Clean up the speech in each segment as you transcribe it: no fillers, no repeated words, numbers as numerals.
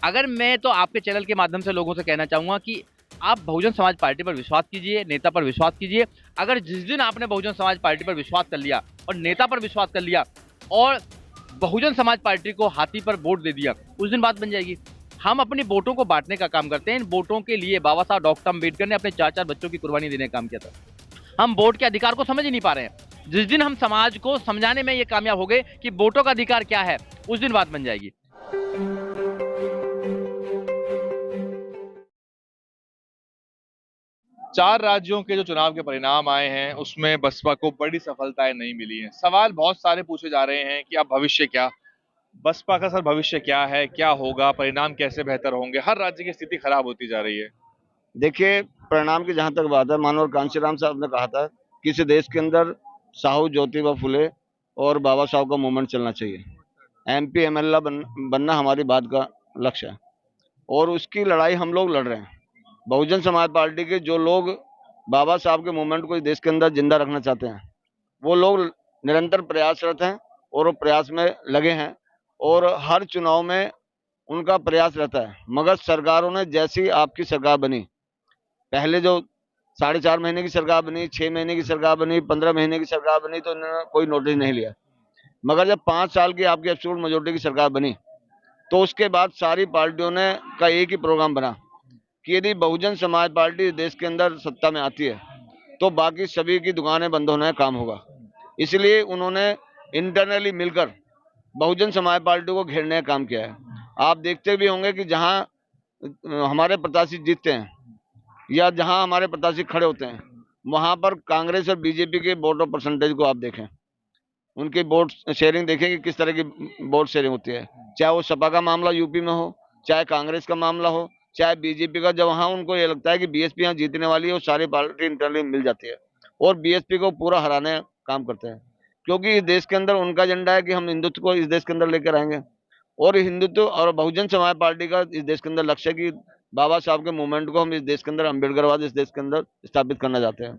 अगर मैं तो आपके चैनल के माध्यम से लोगों से कहना चाहूंगा कि आप बहुजन समाज पार्टी पर विश्वास कीजिए, नेता पर विश्वास कीजिए। अगर जिस दिन आपने बहुजन समाज पार्टी पर विश्वास कर लिया और नेता पर विश्वास कर लिया और बहुजन समाज पार्टी को हाथी पर वोट दे दिया, उस दिन बात बन जाएगी। हम अपनी वोटों को बांटने का काम करते हैं। इन वोटों के लिए बाबा साहब डॉक्टर अम्बेडकर ने अपने 4-4 बच्चों की कुर्बानी देने का काम किया था। हम वोट के अधिकार को समझ ही नहीं पा रहे हैं। जिस दिन हम समाज को समझाने में ये कामयाब हो गए कि वोटों का अधिकार क्या है, उस दिन बात बन जाएगी। 4 राज्यों के जो चुनाव के परिणाम आए हैं उसमें बसपा को बड़ी सफलताएं नहीं मिली हैं। सवाल बहुत सारे पूछे जा रहे हैं कि अब भविष्य क्या, बसपा का सर भविष्य क्या है, क्या होगा, परिणाम कैसे बेहतर होंगे। हर राज्य की स्थिति खराब होती जा रही है। देखिए, परिणाम की जहां तक बात है, मानव कांशीराम साहब ने कहा था कि इस देश के अंदर साहू ज्योतिबा फुले और बाबा साहब का मूवमेंट चलना चाहिए। एमपी एमएलए बनना हमारी बात का लक्ष्य है और उसकी लड़ाई हम लोग लड़ रहे हैं। बहुजन समाज पार्टी के जो लोग बाबा साहब के मूवमेंट को इस देश के अंदर जिंदा रखना चाहते हैं, वो लोग निरंतर प्रयासरत हैं और वो प्रयास में लगे हैं और हर चुनाव में उनका प्रयास रहता है। मगर सरकारों ने जैसी आपकी सरकार बनी, पहले जो 4.5 महीने की सरकार बनी, 6 महीने की सरकार बनी, 15 महीने की सरकार बनी, तो इन्होंने कोई नोटिस नहीं लिया। मगर जब 5 साल की आपकी एब्सोल्यूट मेजोरिटी की सरकार बनी, तो उसके बाद सारी पार्टियों ने का एक ही प्रोग्राम बना कि यदि बहुजन समाज पार्टी देश के अंदर सत्ता में आती है तो बाकी सभी की दुकानें बंद होने का काम होगा। इसलिए उन्होंने इंटरनली मिलकर बहुजन समाज पार्टी को घेरने का काम किया है। आप देखते भी होंगे कि जहां हमारे प्रत्याशी जीतते हैं या जहां हमारे प्रत्याशी खड़े होते हैं, वहां पर कांग्रेस और बीजेपी के वोट और परसेंटेज को आप देखें, उनकी वोट शेयरिंग देखें कि किस तरह की वोट शेयरिंग होती है। चाहे वो सपा का मामला यूपी में हो, चाहे कांग्रेस का मामला हो, चाहे बीजेपी का। जब वहां उनको ये लगता है कि बीएसपी यहाँ जीतने वाली है, वो सारी पार्टी इंटरनली मिल जाती है और बीएसपी को पूरा हराने का काम करते हैं, क्योंकि इस देश के अंदर उनका एजेंडा है कि हम हिंदुत्व को इस देश के अंदर लेकर आएंगे। और हिंदुत्व और बहुजन समाज पार्टी का इस देश के अंदर लक्ष्य है कि बाबा साहब के मूवमेंट को हम इस देश के अंदर, अम्बेडकरवाद इस देश के अंदर स्थापित करना चाहते हैं,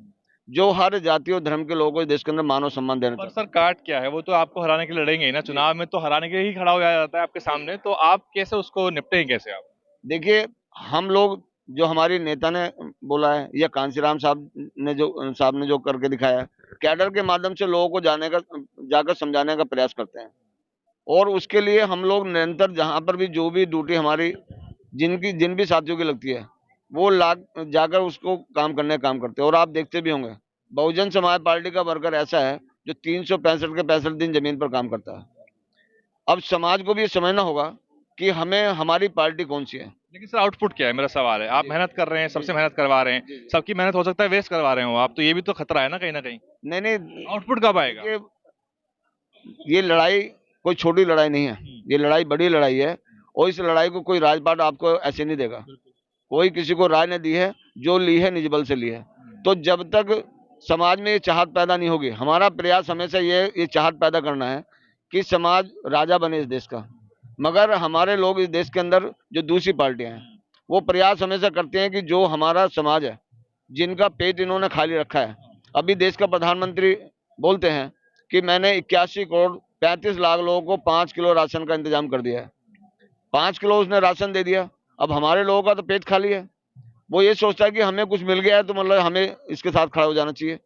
जो हर जाति और धर्म के लोगों को इस देश के अंदर मानव सम्मान देना पर चाहते सर काट क्या है, वो तो आपको हराने के लिए लड़ेंगे ही ना। चुनाव में तो हराने के लिए ही खड़ा हो जाता है आपके सामने, तो आप कैसे उसको निपटेंगे, कैसे आप? हैं। देखिए, हम लोग जो हमारी नेता ने बोला है या कांशीराम साहब ने जो करके दिखाया है, कैडर के माध्यम से लोगों को जाकर समझाने का प्रयास करते हैं। और उसके लिए हम लोग निरंतर जहां पर भी जो भी ड्यूटी हमारी जिन भी साथियों की लगती है, वो जाकर उसको काम करने का काम करते हैं। और आप देखते भी होंगे, बहुजन समाज पार्टी का वर्कर ऐसा है जो 365 के 65 दिन जमीन पर काम करता है। अब समाज को भी ये समझना होगा कि हमें हमारी पार्टी कौन सी है। लेकिन सर आउटपुट क्या है, मेरा सवाल है। आप मेहनत कर रहे हैं, सबसे मेहनत करवा रहे हैं, सबकी मेहनत हो सकता है वेस्ट करवा रहे हो आप, तो ये भी तो खतरा है ना कहीं ना कहीं। नहीं नहीं, आउटपुट कब आएगा? ये लड़ाई कोई छोटी लड़ाई नहीं है, ये लड़ाई बड़ी लड़ाई है। और इस लड़ाई को कोई राजपाट आपको ऐसे नहीं देगा। कोई किसी को राय ने दी है, जो ली है निज बल से ली है। तो जब तक समाज में ये चाहत पैदा नहीं होगी, हमारा प्रयास हमेशा ये चाहत पैदा करना है कि समाज राजा बने इस देश का। मगर हमारे लोग इस देश के अंदर जो दूसरी पार्टियां हैं, वो प्रयास हमेशा करते हैं कि जो हमारा समाज है, जिनका पेट इन्होंने खाली रखा है। अभी देश का प्रधानमंत्री बोलते हैं कि मैंने 81 करोड़ 35 लाख लोगों को 5 किलो राशन का इंतजाम कर दिया है। 5 किलो उसने राशन दे दिया। अब हमारे लोगों का तो पेट खाली है। वो ये सोचता है कि हमें कुछ मिल गया है तो मतलब हमें इसके साथ खड़ा हो जाना चाहिए।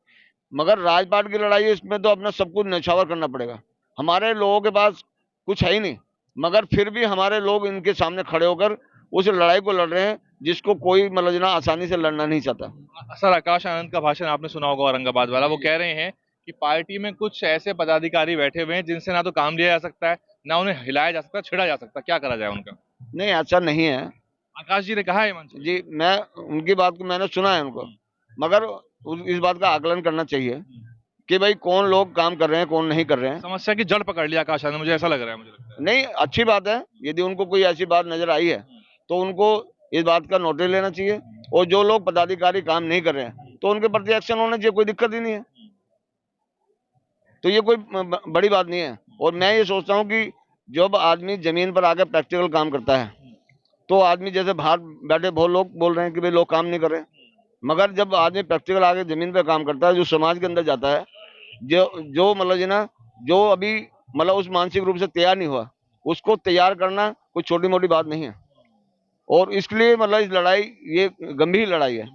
मगर राजपाट की लड़ाई है, इसमें तो अपना सब कुछ न्यौछावर करना पड़ेगा। हमारे लोगों के पास कुछ है ही नहीं, मगर फिर भी हमारे लोग इनके सामने खड़े होकर उस लड़ाई को लड़ रहे हैं जिसको कोई मतलब आसानी से लड़ना नहीं चाहता। सर आकाश आनंद का भाषण आपने सुना होगा, औरंगाबाद वाला। वो कह रहे हैं कि पार्टी में कुछ ऐसे पदाधिकारी बैठे हुए हैं जिनसे ना तो काम लिया जा सकता है, ना उन्हें हिलाया जा सकता, छेड़ा जा सकता। क्या करा जाए उनका? नहीं, ऐसा नहीं है। आकाश जी ने कहा है मंच जी, मैं उनकी बात को मैंने सुना है उनको, मगर इस बात का आकलन करना चाहिए कि भाई कौन लोग काम कर रहे हैं, कौन नहीं कर रहे हैं। समस्या की जड़ पकड़ लिया आकाश आनंद, मुझे ऐसा लग रहा है। मुझे लगता है नहीं, अच्छी बात है। यदि उनको कोई ऐसी बात नजर आई है तो उनको इस बात का नोटिस लेना चाहिए। और जो लोग पदाधिकारी काम नहीं कर रहे हैं तो उनके प्रति एक्शन होना चाहिए, कोई दिक्कत ही नहीं है। तो ये कोई बड़ी बात नहीं है। और मैं ये सोचता हूँ कि जब आदमी जमीन पर आकर प्रैक्टिकल काम करता है, तो आदमी, जैसे बाहर बैठे बहुत लोग बोल रहे हैं कि भाई लोग काम नहीं कर रहे हैं, मगर जब आदमी प्रैक्टिकल आके जमीन पर काम करता है, जो समाज के अंदर जाता है, जो मतलब ना, जो अभी मतलब उस मानसिक रूप से तैयार नहीं हुआ, उसको तैयार करना कोई छोटी मोटी बात नहीं है। और इसलिए मतलब इस लड़ाई ये गंभीर लड़ाई है।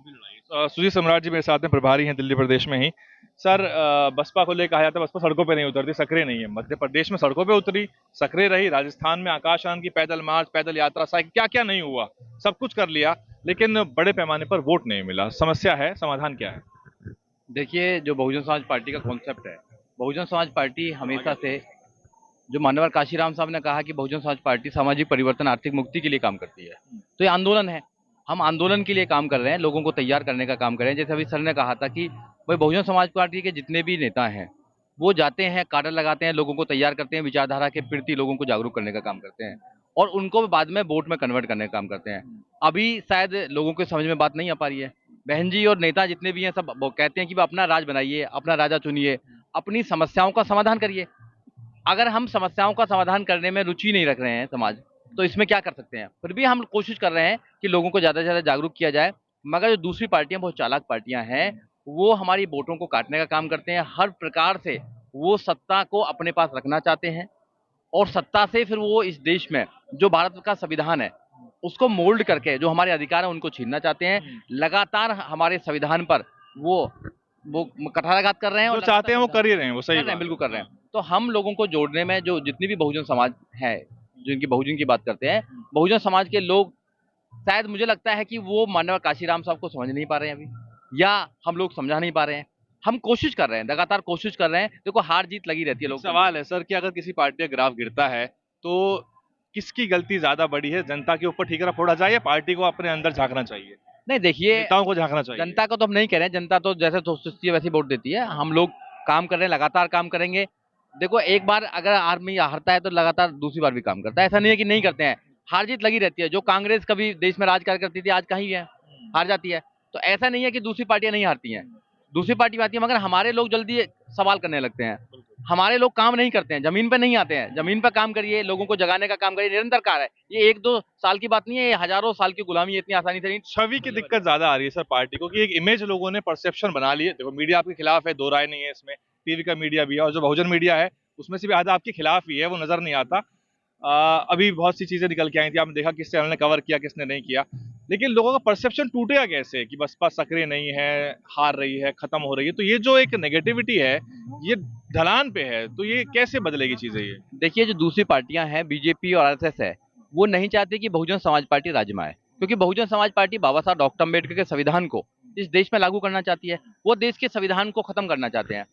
सुजीत सम्राट जी मेरे साथ में प्रभारी हैं दिल्ली प्रदेश में ही। सर, बसपा को लेकर कहा जाता है बसपा सड़कों पे नहीं उतरती, सक्रिय नहीं है। मध्य प्रदेश में सड़कों पे उतरी, सक्रिय रही। राजस्थान में आकाश आनंद की पैदल मार्च, पैदल यात्रा, साइकिल, क्या क्या नहीं हुआ, सब कुछ कर लिया, लेकिन बड़े पैमाने पर वोट नहीं मिला। समस्या है, समाधान क्या है? देखिए, जो बहुजन समाज पार्टी का कॉन्सेप्ट है, बहुजन समाज पार्टी हमेशा से, जो मानवर काशीराम साहब ने कहा कि बहुजन समाज पार्टी सामाजिक परिवर्तन, आर्थिक मुक्ति के लिए काम करती है, तो ये आंदोलन है। हम आंदोलन के लिए काम कर रहे हैं, लोगों को तैयार करने का काम कर रहे हैं। जैसे अभी सर ने कहा था कि भाई बहुजन समाज पार्टी के जितने भी नेता हैं, वो जाते हैं, कार्ड लगाते हैं, लोगों को तैयार करते हैं, विचारधारा के प्रति लोगों को जागरूक करने का काम करते हैं, और उनको बाद में वोट में कन्वर्ट करने का काम करते हैं। अभी शायद लोगों के समझ में बात नहीं आ पा रही है। बहन जी और नेता जितने भी हैं, सब वो कहते हैं कि अपना राज बनाइए, अपना राजा चुनिए, अपनी समस्याओं का समाधान करिए। अगर हम समस्याओं का समाधान करने में रुचि नहीं रख रहे हैं समाज, तो इसमें क्या कर सकते हैं? फिर भी हम कोशिश कर रहे हैं कि लोगों को ज़्यादा से ज़्यादा जागरूक किया जाए। मगर जो दूसरी पार्टियां बहुत चालाक पार्टियां हैं, वो हमारी वोटों को काटने का काम करते हैं। हर प्रकार से वो सत्ता को अपने पास रखना चाहते हैं, और सत्ता से फिर वो इस देश में जो भारत का संविधान है उसको मोल्ड करके जो हमारे अधिकार हैं उनको छीनना चाहते हैं। लगातार हमारे संविधान पर वो कठाराघात कर रहे हैं, जो और चाहते हैं वो कर ही रहे हैं, वो सही कर रहे हैं, बात बिल्कुल कर रहे हैं। तो हम लोगों को जोड़ने में, जो जितनी भी बहुजन समाज है, जिनकी बहुजन की बात करते हैं, बहुजन समाज के लोग, शायद मुझे लगता है कि वो मानव काशीराम साहब को समझ नहीं पा रहे हैं अभी, या हम लोग समझा नहीं पा रहे हैं। हम कोशिश कर रहे हैं, लगातार कोशिश कर रहे हैं। देखो, हार जीत लगी रहती है लोग। सवाल है सर कि अगर किसी पार्टी का ग्राफ गिरता है तो किसकी गलती ज्यादा बड़ी है? जनता के ऊपर ठीकरा फोड़ा जाए या पार्टी को अपने अंदर झांकना चाहिए, नहीं, देखिए, नेताओं को झांकना चाहिए? जनता को तो हम नहीं कह रहे हैं। जनता तो जैसे सोचती है वैसे वोट देती है। हम लोग काम कर रहे हैं, लगातार काम करेंगे। देखो, एक बार अगर आदमी हारता है तो लगातार दूसरी बार भी काम करता है। ऐसा नहीं है कि नहीं करते हैं, हार जीत लगी रहती है। जो कांग्रेस कभी देश में राज कार्य करती थी, आज कहीं है, हार जाती है। तो ऐसा नहीं है कि दूसरी पार्टियां नहीं हारती हैं, दूसरी पार्टी आती है, मगर हमारे लोग जल्दी सवाल करने लगते हैं। हमारे लोग काम नहीं करते हैं, जमीन पर नहीं आते हैं। जमीन पर काम करिए, लोगों को जगाने का काम करिए, निरंतर कार्य है। ये 1-2 साल की बात नहीं है, ये हजारों साल की गुलामी इतनी आसानी से नहीं। छवि की दिक्कत ज्यादा आ रही है सर पार्टी को, कि एक इमेज लोगों ने परसेप्शन बना ली है। देखो, मीडिया आपके खिलाफ है, दो राय नहीं है इसमें। टीवी का मीडिया भी है, और जो बहुजन मीडिया है उसमें से भी आधा आपके खिलाफ ही है, वो नजर नहीं आता। अभी बहुत सी चीजें निकल के आई थी, आपने देखा किस चैनल ने कवर किया, किसने नहीं किया। लेकिन लोगों का परसेप्शन टूटेगा कैसे कि बसपा सक्रिय नहीं है, हार रही है, खत्म हो रही है? तो ये जो एक नेगेटिविटी है, ये ढलान पे है, तो ये कैसे बदलेगी चीजें? ये देखिए, जो दूसरी पार्टियां हैं, बीजेपी और आरएसएस है, वो नहीं चाहती कि बहुजन समाज पार्टी राज्य में आए, क्योंकि बहुजन समाज पार्टी बाबा साहब डॉक्टर अम्बेडकर के संविधान को इस देश में लागू करना चाहती है। वो देश के संविधान को खत्म करना चाहते हैं।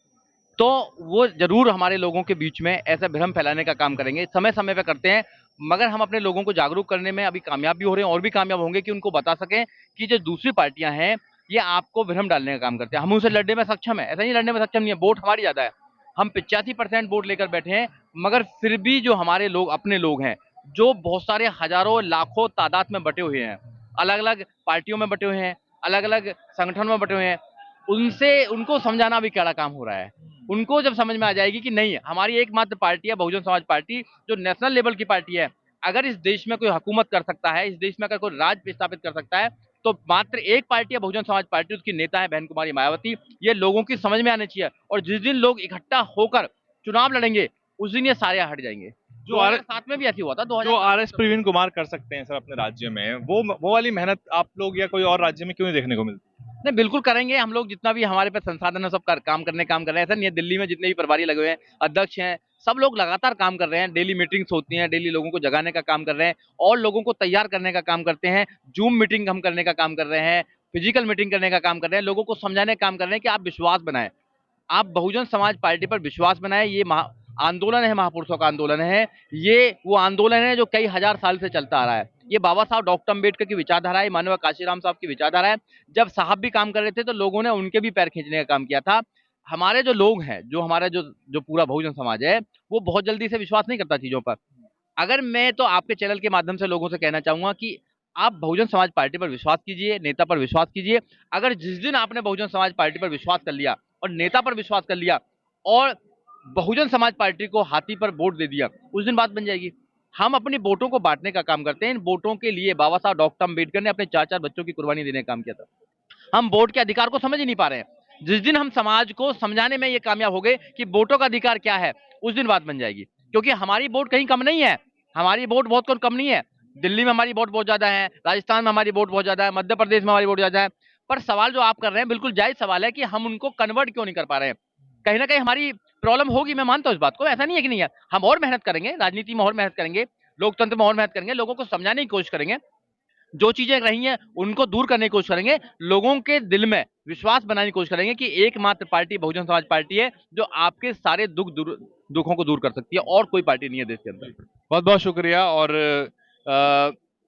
तो वो जरूर हमारे लोगों के बीच में ऐसा भ्रम फैलाने का काम करेंगे, समय समय पे करते हैं। मगर हम अपने लोगों को जागरूक करने में अभी कामयाब भी हो रहे हैं, और भी कामयाब होंगे, कि उनको बता सकें कि जो दूसरी पार्टियां हैं, ये आपको भ्रम डालने का काम करते हैं। हम उनसे लड़ने में सक्षम है, ऐसा नहीं लड़ने में सक्षम नहीं है, वोट हमारी ज्यादा है। हम 85% वोट लेकर बैठे हैं, मगर फिर भी जो हमारे लोग, अपने लोग हैं, जो बहुत सारे हजारों लाखों तादाद में बटे हुए हैं, अलग अलग पार्टियों में बटे हुए हैं, अलग अलग संगठनों में बटे हुए हैं, उनको समझाना भी क्या काम हो रहा है। उनको जब समझ में आ जाएगी कि नहीं, हमारी एकमात्र पार्टी है बहुजन समाज पार्टी, जो नेशनल लेवल की पार्टी है। अगर इस देश में कोई हुकूमत कर सकता है, इस देश में अगर कोई राज स्थापित कर सकता है, तो मात्र एक पार्टी है बहुजन समाज पार्टी, उसकी नेता है बहन कुमारी मायावती। ये लोगों की समझ में आनी चाहिए, और जिस दिन लोग इकट्ठा होकर चुनाव लड़ेंगे, उस दिन ये सारे हट जाएंगे। जो 2007 में भी ऐसी हुआ था। जो आरएस प्रवीण कुमार कर सकते हैं सर अपने राज्य में, वो वाली मेहनत आप लोग या कोई और राज्य में क्यों नहीं देखने को मिलती? नहीं, बिल्कुल करेंगे। हम लोग जितना भी हमारे पे संसाधन है, सब काम कर रहे हैं। ऐसा नहीं है, दिल्ली में जितने भी प्रभारी लगे हुए हैं, अध्यक्ष हैं, सब लोग लगातार काम कर रहे हैं। डेली मीटिंग्स होती हैं, डेली लोगों को जगाने का काम कर रहे हैं, और लोगों को तैयार करने का काम करते हैं। जूम मीटिंग हम करने का काम कर रहे हैं, फिजिकल मीटिंग करने का काम कर रहे हैं, लोगों को समझाने का काम कर रहे हैं कि आप विश्वास बनाएं, आप बहुजन समाज पार्टी पर विश्वास बनाएं। ये आंदोलन है, महापुरुषों का आंदोलन है। ये वो आंदोलन है जो कई हजार साल से चलता आ रहा है। ये बाबा साहब डॉक्टर अम्बेडकर की विचारधारा है, मानव काशीराम साहब की विचारधारा है। जब साहब भी काम कर रहे थे, तो लोगों ने उनके भी पैर खींचने का काम किया था। हमारे जो लोग हैं, जो हमारा जो पूरा बहुजन समाज है, वो बहुत जल्दी से विश्वास नहीं करता चीजों पर। अगर मैं तो आपके चैनल के माध्यम से लोगों से कहना चाहूंगा कि आप बहुजन समाज पार्टी पर विश्वास कीजिए, नेता पर विश्वास कीजिए। अगर जिस दिन आपने बहुजन समाज पार्टी पर विश्वास कर लिया, और नेता पर विश्वास कर लिया, और बहुजन समाज पार्टी को हाथी पर वोट दे दिया, उस दिन बात बन जाएगी। हम अपनी वोटों को बांटने का काम करते हैं। इन वोटों के लिए बाबा साहब डॉक्टर अम्बेडकर ने अपने 4-4 बच्चों की कुर्बानी देने का काम किया था। हम वोट के अधिकार को समझ ही नहीं पा रहे हैं। जिस दिन हम समाज को समझाने में ये कामयाब हो गए कि वोटों का अधिकार क्या है, उस दिन बात बन जाएगी। क्योंकि हमारी वोट कहीं कम नहीं है, हमारी वोट बहुत कम नहीं है। दिल्ली में हमारी वोट बहुत ज्यादा है, राजस्थान में हमारी वोट बहुत ज्यादा है, मध्य प्रदेश में हमारी वोट ज्यादा है, पर सवाल जो आप कर रहे हैं बिल्कुल जायज सवाल है कि हम उनको कन्वर्ट क्यों नहीं कर पा रहे हैं। कहीं ना कहीं हमारी प्रॉब्लम होगी, मैं मानता हूँ इस बात को, ऐसा नहीं है कि नहीं है। हम और मेहनत करेंगे, राजनीति में और मेहनत करेंगे, लोकतंत्र में और मेहनत करेंगे, लोगों को समझाने की कोशिश करेंगे, जो चीजें रही हैं उनको दूर करने की कोशिश करेंगे, लोगों के दिल में विश्वास बनाने की कोशिश करेंगे कि एकमात्र पार्टी बहुजन समाज पार्टी है जो आपके सारे दुखों को दूर कर सकती है, और कोई पार्टी नहीं है देश के अंदर। बहुत बहुत शुक्रिया। और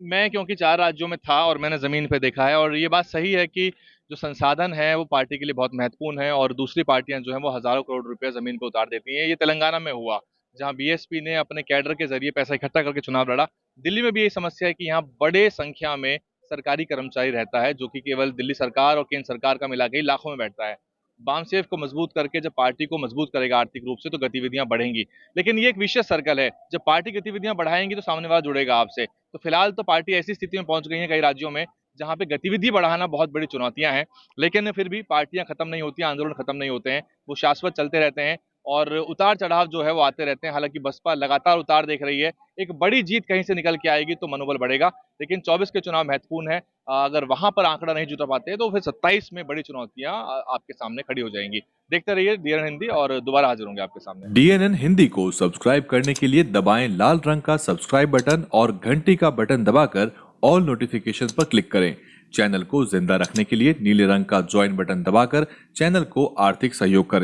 मैं क्योंकि 4 राज्यों में था और मैंने ज़मीन पे देखा है, और ये बात सही है कि जो संसाधन है वो पार्टी के लिए बहुत महत्वपूर्ण है, और दूसरी पार्टियां जो हैं वो हज़ारों करोड़ रुपए ज़मीन पे उतार देती हैं। ये तेलंगाना में हुआ, जहां बीएसपी ने अपने कैडर के जरिए पैसा इकट्ठा करके चुनाव लड़ा। दिल्ली में भी यही समस्या है कि यहाँ बड़े संख्या में सरकारी कर्मचारी रहता है, जो कि केवल दिल्ली सरकार और केंद्र सरकार का मिला के ही लाखों में बैठता है। बामसेफ को मजबूत करके जब पार्टी को मजबूत करेगा आर्थिक रूप से, तो गतिविधियां बढ़ेंगी। लेकिन ये एक विशेष सर्कल है, जब पार्टी गतिविधियां बढ़ाएंगी तो सामने वाला जुड़ेगा आपसे। तो फिलहाल तो पार्टी ऐसी स्थिति में पहुंच गई है कई राज्यों में जहां पे गतिविधि बढ़ाना बहुत बड़ी चुनौतियां हैं, लेकिन फिर भी पार्टियां खत्म नहीं होती, आंदोलन खत्म नहीं होते हैं, वो शाश्वत चलते रहते हैं, और उतार चढ़ाव जो है वो आते रहते हैं। हालांकि बसपा लगातार उतार देख रही है, एक बड़ी जीत कहीं से निकल के आएगी तो मनोबल बढ़ेगा, लेकिन 24 के चुनाव महत्वपूर्ण है। अगर वहां पर आंकड़ा नहीं जुटा पाते तो फिर 27 में बड़ी चुनौतियां आपके सामने खड़ी हो जाएंगी। देखते रहिए DNN हिंदी, और दोबारा हाजिर होंगे आपके सामने। DNN हिंदी को सब्सक्राइब करने के लिए दबाएं लाल रंग का सब्सक्राइब बटन और घंटी का बटन दबाकर ऑल नोटिफिकेशन पर क्लिक करें। चैनल को जिंदा रखने के लिए नीले रंग का ज्वाइन बटन दबाकर चैनल को आर्थिक सहयोग करें।